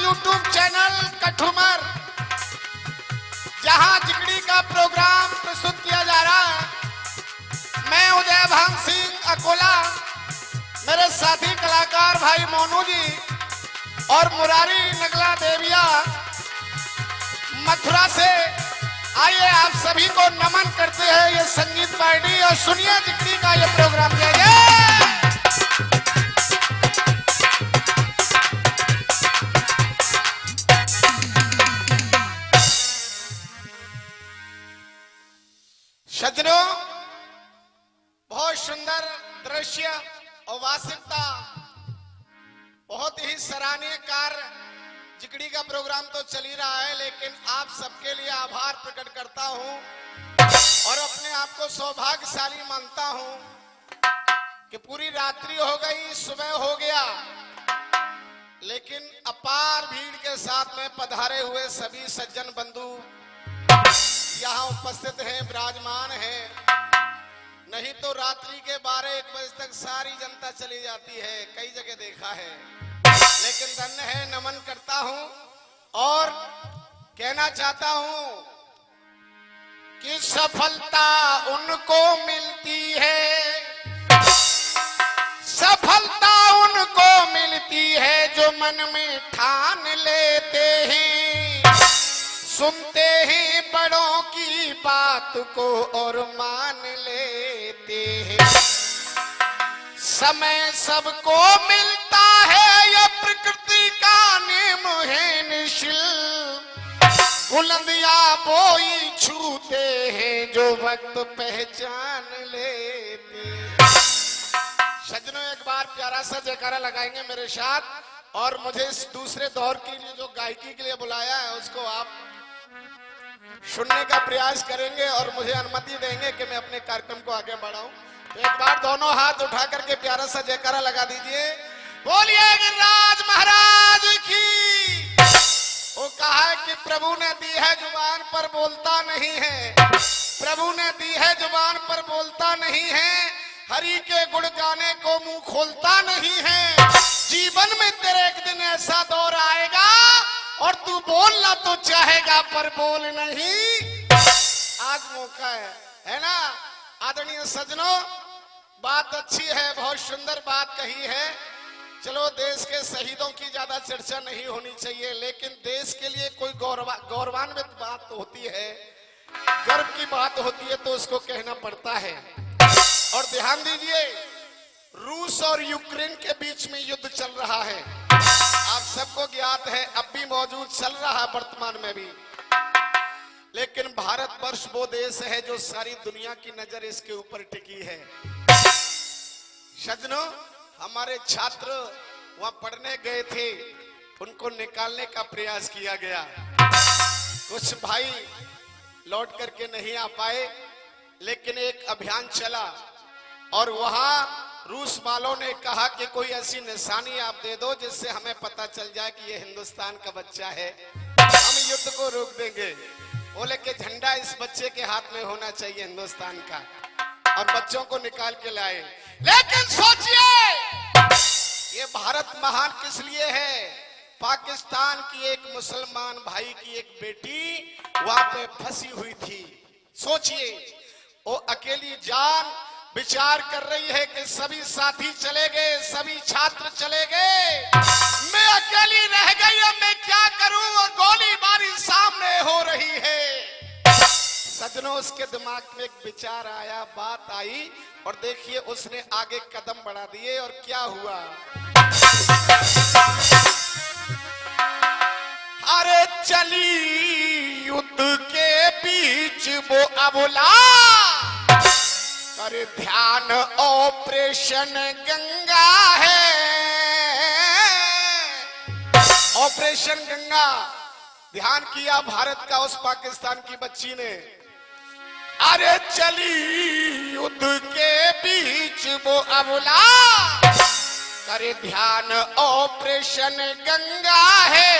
YouTube channel Kathumar, जहां जिगड़ी का programme प्रस्तुत किया जा रहा है। मैं उदय भान सिंह अकोला, मेरे साथी कलाकार भाई मोनू जी और मुरारी नगला देविया मथुरा से। आइए आप सभी को नमन करते हैं ये संगीत पार्टी, और सुनिए जिगड़ी का ये प्रोग्राम किया गया। सज्जनों, बहुत सुंदर दृश्य और वास्तविकता, बहुत ही सराहनीय कार्य। जिगड़ी का प्रोग्राम तो चल ही रहा है, लेकिन आप सबके लिए आभार प्रकट करता हूं और अपने आप को सौभाग्यशाली मानता हूं कि पूरी रात्रि हो गई, सुबह हो गया, लेकिन अपार भीड़ के साथ में पधारे हुए सभी सज्जन बंधु यहाँ उपस्थित हैं, विराजमान हैं। नहीं तो रात्रि के 12-1 बजे तक सारी जनता चली जाती है, कई जगह देखा है। लेकिन धन्य है, नमन करता हूं और कहना चाहता हूं कि सफलता उनको मिलती है, सफलता उनको मिलती है जो मन में ठान लेते हैं, सुनते ही बड़ों की बात को और मान लेते हैं। समय सबको मिलता है, यह प्रकृति का नियम है निश्चिल, बुलंदियां बोई छूते हैं जो वक्त पहचान लेते हैं। सज्जनों, एक बार प्यारा सा जयकारा लगाएंगे मेरे साथ, और मुझे इस दूसरे दौर के लिए जो गायकी के लिए बुलाया है उसको आप सुनने का प्रयास करेंगे और मुझे अनुमति देंगे कि मैं अपने कार्यक्रम को आगे बढ़ाऊं। तो एक बार दोनों हाथ उठा करके प्यारा सा जयकारा लगा दीजिए। बोलिए गिरिराज महाराज की। वो कहा है कि प्रभु ने दी है जुबान पर बोलता नहीं है, प्रभु ने दी है जुबान पर बोलता नहीं है, हरि के गुण गाने को मुंह खोलता नहीं है। जीवन में तेरे एक दिन ऐसा दौर आएगा और तू बोलना तो चाहेगा पर बोल नहीं। आज मौका है ना आदरणीय सज्जनों। बात अच्छी है, बहुत सुंदर बात कही है। चलो, देश के शहीदों की ज्यादा चर्चा नहीं होनी चाहिए, लेकिन देश के लिए कोई गौरवान्वित बात तो होती है, गर्व की बात होती है, तो उसको कहना पड़ता है। और ध्यान दीजिए, रूस और यूक्रेन के बीच में युद्ध चल रहा है, आप सबको ज्ञात है, अब भी मौजूद चल रहा है वर्तमान में भी। लेकिन भारतवर्ष वो देश है जो सारी दुनिया की नजर इसके ऊपर टिकी है। सज्जनों, हमारे छात्र वहां पढ़ने गए थे, उनको निकालने का प्रयास किया गया। कुछ भाई लौट करके नहीं आ पाए, लेकिन एक अभियान चला और वहां रूस वालों ने कहा कि कोई ऐसी निशानी आप दे दो जिससे हमें पता चल जाए कि ये हिंदुस्तान का बच्चा है, हम युद्ध को रोक देंगे। बोले कि झंडा इस बच्चे के हाथ में होना चाहिए हिंदुस्तान का, और बच्चों को निकाल के लाए। लेकिन सोचिए, ये भारत महान किस लिए है? पाकिस्तान की एक मुसलमान भाई की एक बेटी वहां पे फंसी हुई थी। सोचिए, वो अकेली जान विचार कर रही है कि सभी साथी चले गए, सभी छात्र चले गए, मैं अकेली रह गई, अब मैं क्या करूं? और गोलीबारी सामने हो रही है। सज्जनों, उसके दिमाग में एक विचार आया, बात आई, और देखिए उसने आगे कदम बढ़ा दिए और क्या हुआ। अरे चली युद्ध के बीच वो अबोला, अरे ध्यान ऑपरेशन गंगा है, ऑपरेशन गंगा। ध्यान किया भारत का उस पाकिस्तान की बच्ची ने। अरे चली युद्ध के बीच वो अबला, अरे ध्यान ऑपरेशन गंगा है,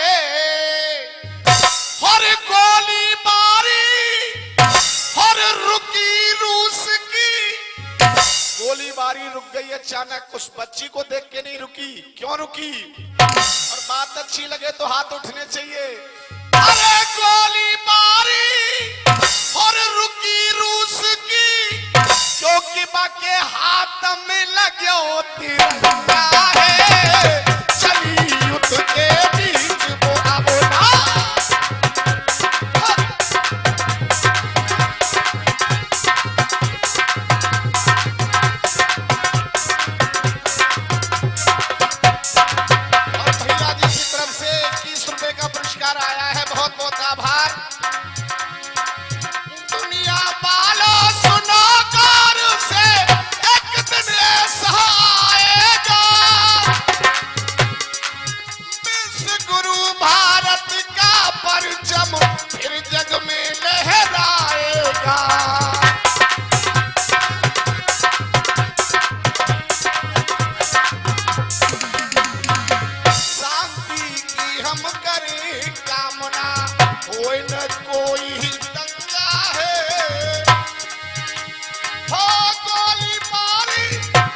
हर गोली मारी हर रुकी रूस की। गोलीबारी रुक गई अचानक, उस बच्ची को देख के नहीं रुकी। क्यों रुकी? और बात अच्छी लगे तो हाथ उठने चाहिए। अरे गोली मारी और रुकी रूस की, क्योंकि बाके हाथ में लगे तिरंगा है, चली युद्ध के बीच वो आबोला। आया है, बहुत बहुत आभार। दुनिया वालों सुनो गौर से, एक दिन ऐसा आएगा, विश्व गुरु भारत का परचम फिर जग में लहराएगा। कोई न कोई दंगा है, हो गोली मारी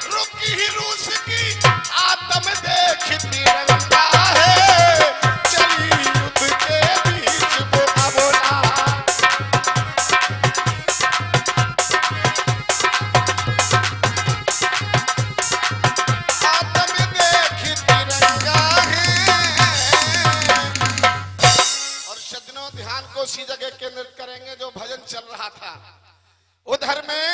रुकी रूस की, आत्म देख तिरंगा है, चली युद्ध के बीच वो आबोला। आत्म देख तिरंगा है। ध्यान को उसी जगह केंद्रित करेंगे जो भजन चल रहा था। उधर में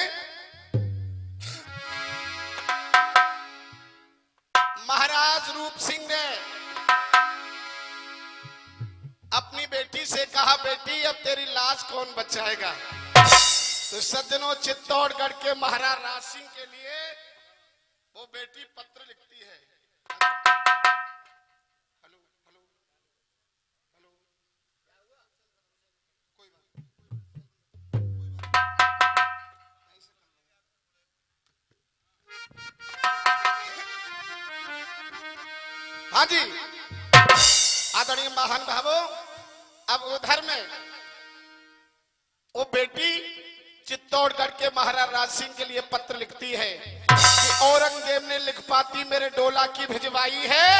महाराज रूप सिंह ने अपनी बेटी से कहा, बेटी अब तेरी लाज कौन बचाएगा। तो सज्जनों, चित्तौड़गढ़ के महाराज राज सिंह के लिए वो बेटी पत्र लिखती है। हाँ जी, आदरणीय महान भावों, अब उधर में वो बेटी चित्तौड़गढ़ के महाराज राज सिंह के लिए पत्र लिखती है कि औरंगजेब ने लिख पाती मेरे डोला की भिजवाई है,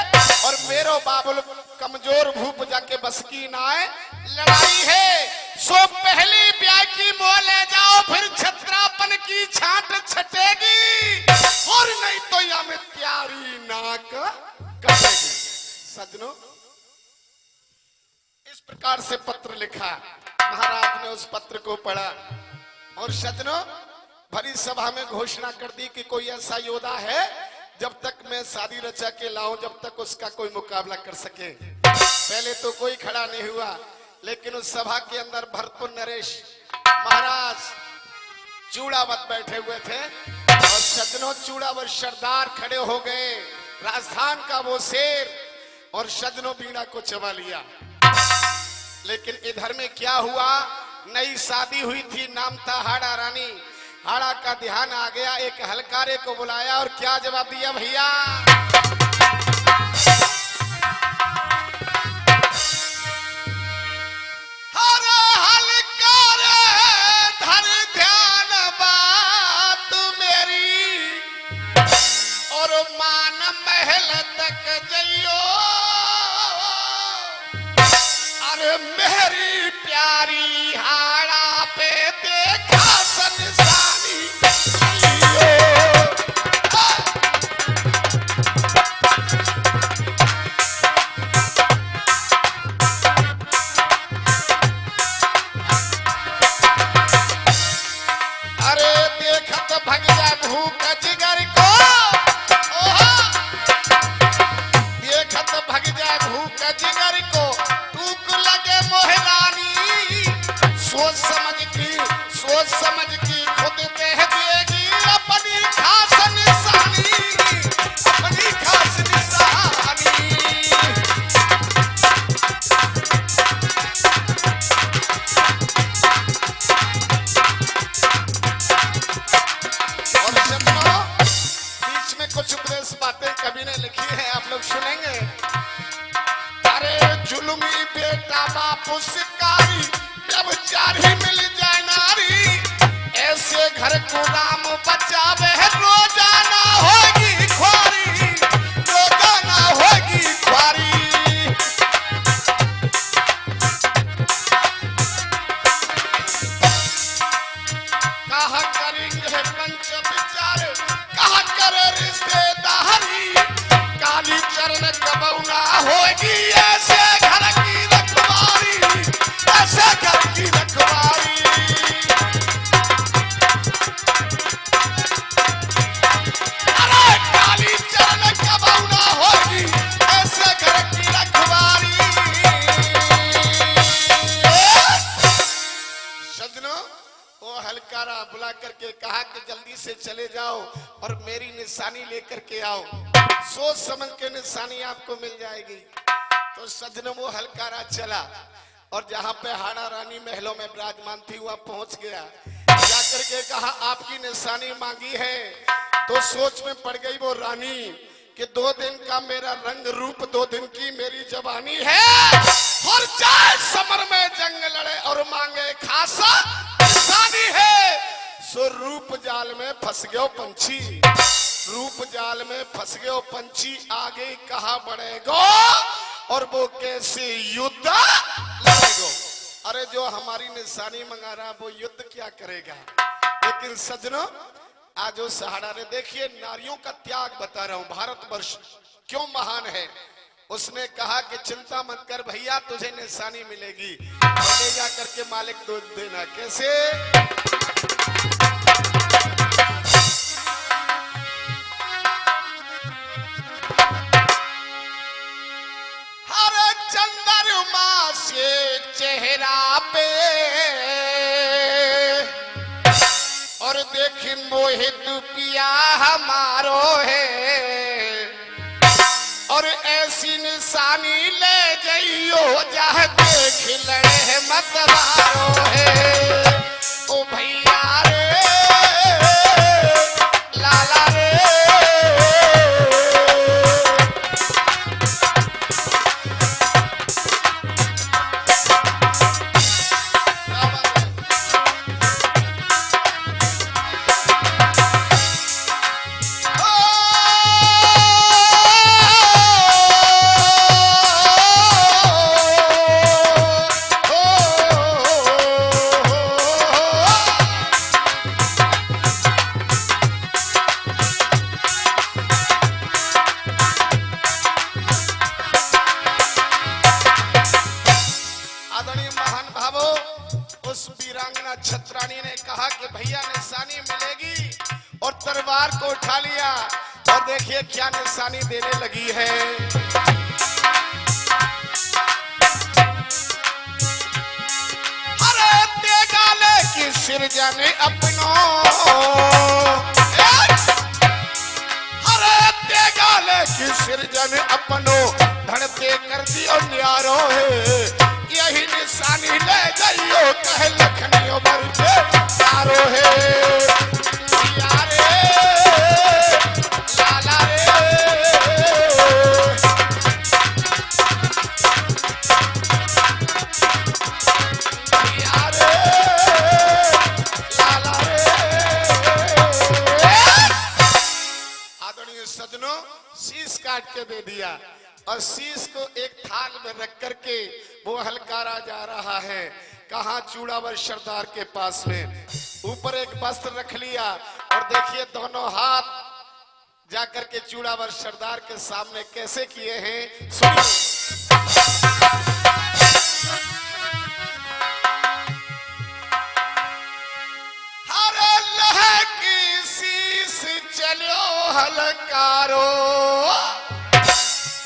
और मेरो बाबुल कमजोर भूप जाके बस की नाय लड़ाई है। सो पहली ब्याह की मोह ले जाओ, फिर छत्रापन की छांट छटेगी, और नहीं तो या में प्यारी नाक कटेगी। सज्जनों, इस प्रकार से पत्र लिखा। महाराज ने उस पत्र को पढ़ा और सज्जनों, भरी सभा में घोषणा कर दी कि कोई ऐसा योद्धा है, जब तक मैं शादी रचा के लाऊं, जब तक उसका कोई मुकाबला कर सके। पहले तो कोई खड़ा नहीं हुआ, लेकिन उस सभा के अंदर भरतपुर नरेश महाराज चूड़ावत बैठे हुए थे, और सज्जनों, चूड़ावत सरदार खड़े हो गए, राजस्थान का वो शेर, और सज्जनों बीड़ा को चबा लिया। लेकिन इधर में क्या हुआ, नई शादी हुई थी, नाम था हाड़ा रानी। हाड़ा का ध्यान आ गया, एक हलकारे को बुलाया और क्या जवाब दिया भैया। अरे हलकारे धर ध्यान बात मेरी, और मान महल तक जइयो, अरे मेरी प्यारी हाड़ा पे देखा संसानी अरे देखत भग जा भूख जिगर को, देखत भग जा भूख जिगर को, टूक लगे मोहरानी, सोच समझ की खुद कह देगी अपनी खास निशानी, अपनी खास निशानी। और जब बीच में कुछ उपदेश बातें कवि ने लिखी है, आप लोग सुनेंगे। अरे जुल्मी बेटा बापू शिकारी, जब चार ही मिल जाए नारी, ऐसे घर को राम बचावे, रोजाना होगी ख्वारी, रोजाना होगी ख्वारी। से चले जाओ और मेरी निशानी लेकर के आओ, सोच समझ के निशानी आपको मिल जाएगी। तो सजनों वो हलकारा चला और जहां पे हाड़ा रानी महलों में विराजमान थी वहां पहुंच गया। जाकर के कहा आपकी निशानी मांगी है। तो सोच में पड़ गई वो रानी कि 2 दिन का मेरा रंग रूप, 2 दिन की मेरी जवानी है, और जाए समर में जंग लड़े और मांगे खासा निशानी है। सो रूप जाल में फंस गयो पंछी, रूप जाल में फंस गयो पंछी, आगे कहा बढ़ेगो और वो कैसे युद्ध लड़ेगो। अरे जो हमारी निशानी मंगा रहा वो युद्ध क्या करेगा। लेकिन सजनों आज वो सहारा ने, देखिए नारियों का त्याग बता रहा हूं, भारतवर्ष क्यों महान है। उसने कहा कि चिंता मत कर भैया, तुझे निशानी मिलेगी और ले जा करके मालिक दूध देना। कैसे? हर चंद्रमा से चेहरा पे और देखी मोहित पिया हमारो है, और ऐसी निशानी ले जाइयो जहाँ देख लड़े मतवारो है। ओ भैया रे लाला रे, छत्रानी ने कहा कि भैया निशानी मिलेगी, और तलवार को उठा लिया और देखिए क्या निशानी देने लगी है। हरे तेगाले की सिरजन अपनो, हरे तेगाले की सिरजन अपनो, धड़ते कर दी और न्यारो है। यही निशानी ले जाइयो कहे लखनियों बरसे यारो है। यारे लाला रे, यारे लाला रे। आदरणीय सजनों शीश काट के दे दिया और शीश को एक थाल में रख करके वो हलकारा जा रहा है। कहा? चूड़ावर सरदार के पास में। ऊपर एक वस्त्र रख लिया और देखिए दोनों हाथ जाकर के चूड़ावर सरदार के सामने कैसे किए हैं, सुनिए। हरे लह की शीश चलो हलकारो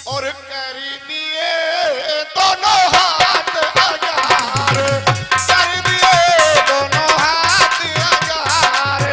और कर दिए दोनों हाथ अगार, कर दिए दोनों हाथ अगार।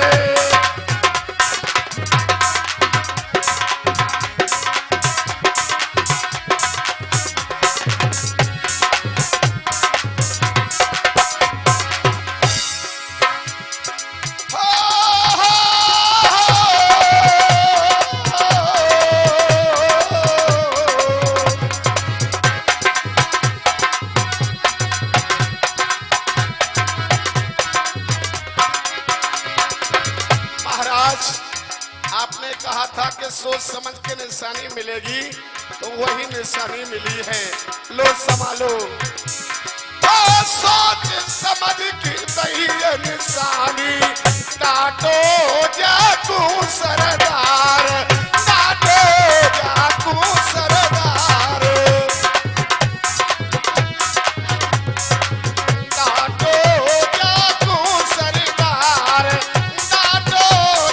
आपने कहा था कि सोच समझ के निशानी मिलेगी, तो वही निशानी मिली है। लो संभालो, सोच समझ की दही निशानी, डांटो जाकू सरदार, डांटो जाकू सरदार, डांटो जाकू सरदार, डांटो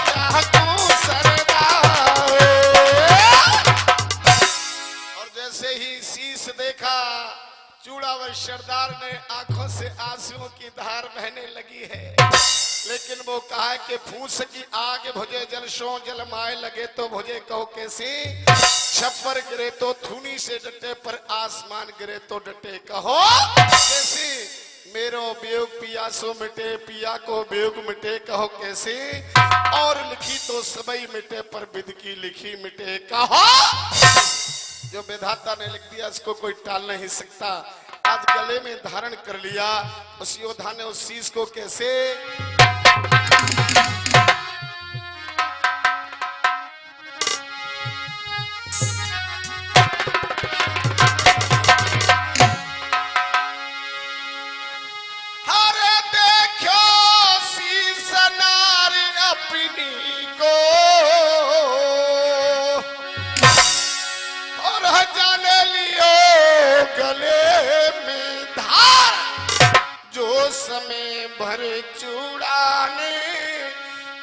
जाकू सरदार। और जैसे ही शीश देखा, चूड़ावर सरदार ने आंखों से आंसुओं की धार बहने लगी है। लेकिन वो कहा है कि फूस की आग भुजे जल सो जल माय लगे तो भुजे कहो कैसी, छप्पर गिरे तो थूनी से डटे पर आसमान गिरे तो डटे कहो कैसी। मेरो वियोग पिया सो मिटे पिया को वियोग मिटे कहो कैसे, और लिखी तो सबई मिटे पर विध की लिखी मिटे कहो। जो विधाता ने लिख दिया इसको कोई टाल नहीं सकता। आज गले में धारण कर लिया उस योद्धा ने उस चीज को कैसे। समय भर चूड़ाने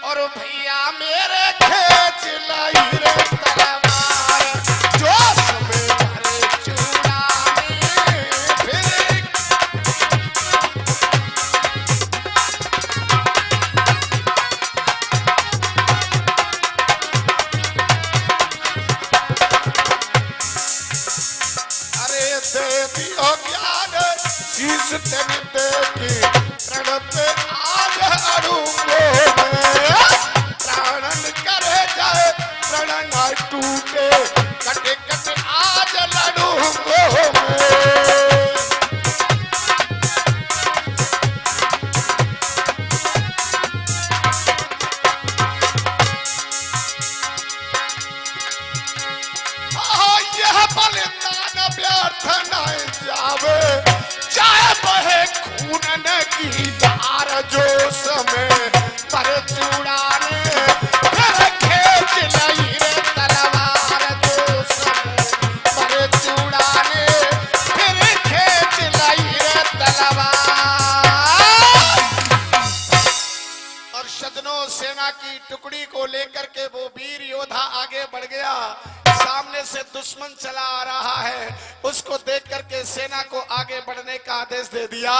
और भैया मेरे खेच लाई रे तलवार, जो समय भर चूड़ाने फिर अरे दे दियो ज्ञान शीश तेरी देगी प्रणत आज अड़ूंगो में, प्राणन करे जाए प्रण न टूटे कटे कटे आज लड़ूंगो में। यह बलिदान व्यर्थ न जावे, चाहे बहे खून की धार, जो समय पर चूड़ाने फिर खेच लाई रे तलवार, जो समय पर चूड़ाने फिर खेच लाई रे तलवार। और सजनों सेना की टुकड़ी को लेकर के वो वीर योद्धा आगे बढ़ गया। सामने से दुश्मन चला आ रहा है, उसको देख करके सेना को आगे बढ़ने का आदेश दे दिया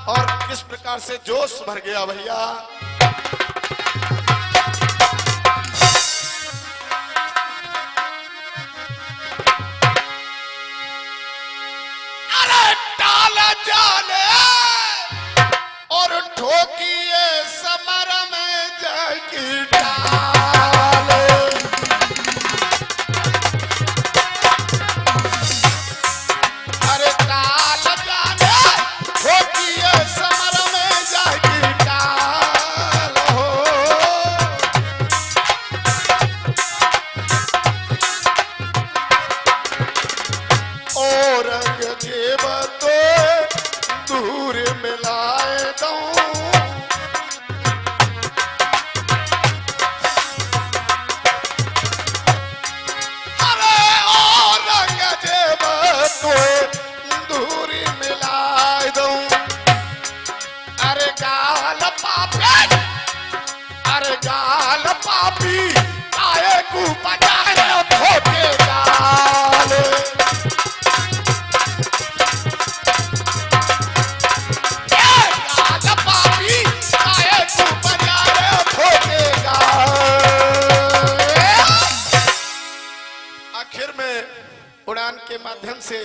और किस प्रकार से जोश भर गया भैया। अरे टाल जाने और ठोकिए समर में जय की टाल, उड़ान के माध्यम से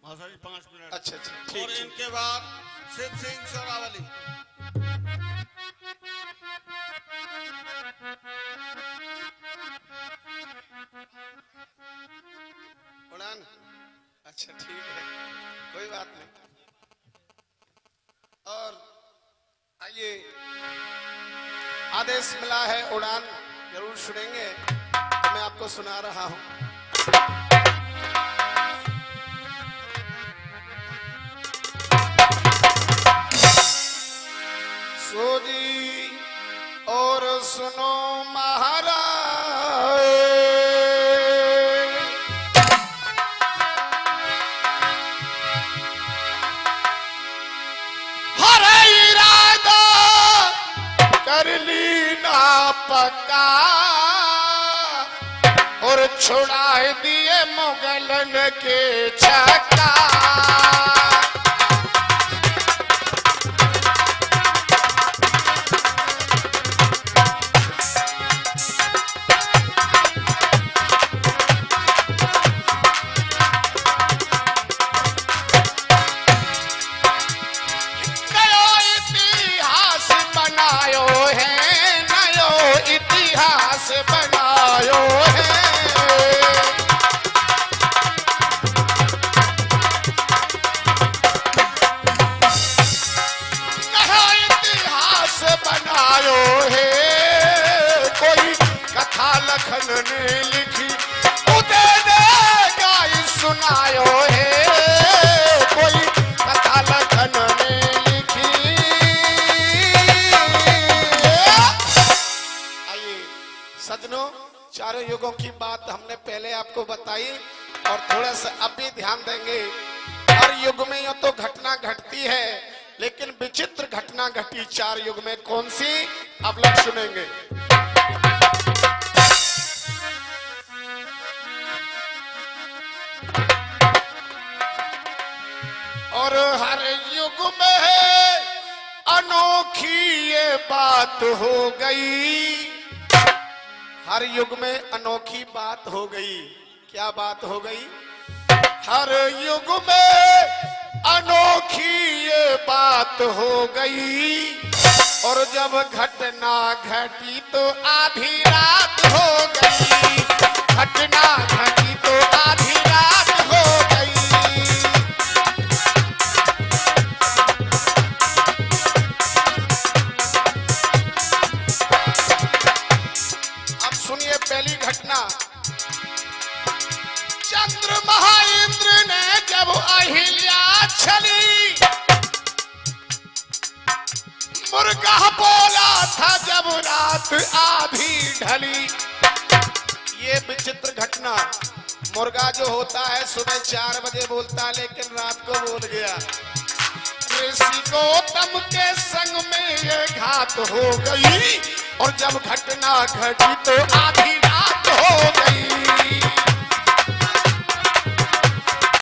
5 मिनट। अच्छा ठीक। और इनके बाद शिव सिंह सोरावली। उड़ान अच्छा ठीक है, कोई बात नहीं। और आइए आदेश मिला है उड़ान जरूर सुनेंगे, तो मैं आपको सुना रहा हूं। सोजी और सुनो महाराज, हर इरादा कर ली ना पक्का और छुड़ा दिए मुगलन के छक्का। बनायो है। नया इतिहास बनायो है, कोई कथा लखन ने लिखी उदय ने गाई सुनायो है, कोई कथा लखन ने लिखी। आइए सजनों, चारों युगों की बात हमने पहले आपको बताई और थोड़ा सा अब भी ध्यान देंगे। हर युग में यह तो घटना घटती है, लेकिन विचित्र घटना घटी 4 युग में। कौन सी, आप लोग सुनेंगे। और हर युग में अनोखी ये बात हो गई, हर युग में अनोखी बात हो गई। क्या बात हो गई? हर युग में अनोखी ये बात हो गई, और जब घटना घटी तो आधी रात हो गई, घटना घटी तो आधी रात हो गई। अब सुनिए पहली घटना। चंद्रमा इंद्र ने जब अहिल्या छली, मुर्गा बोला था जब रात आधी ढली। ये विचित्र घटना। मुर्गा जो होता है सुबह 4 बजे बोलता है, लेकिन रात को बोल गया। ऋषि गौतम के संग में ये घात हो गई, और जब घटना घटी तो आधी रात हो गई।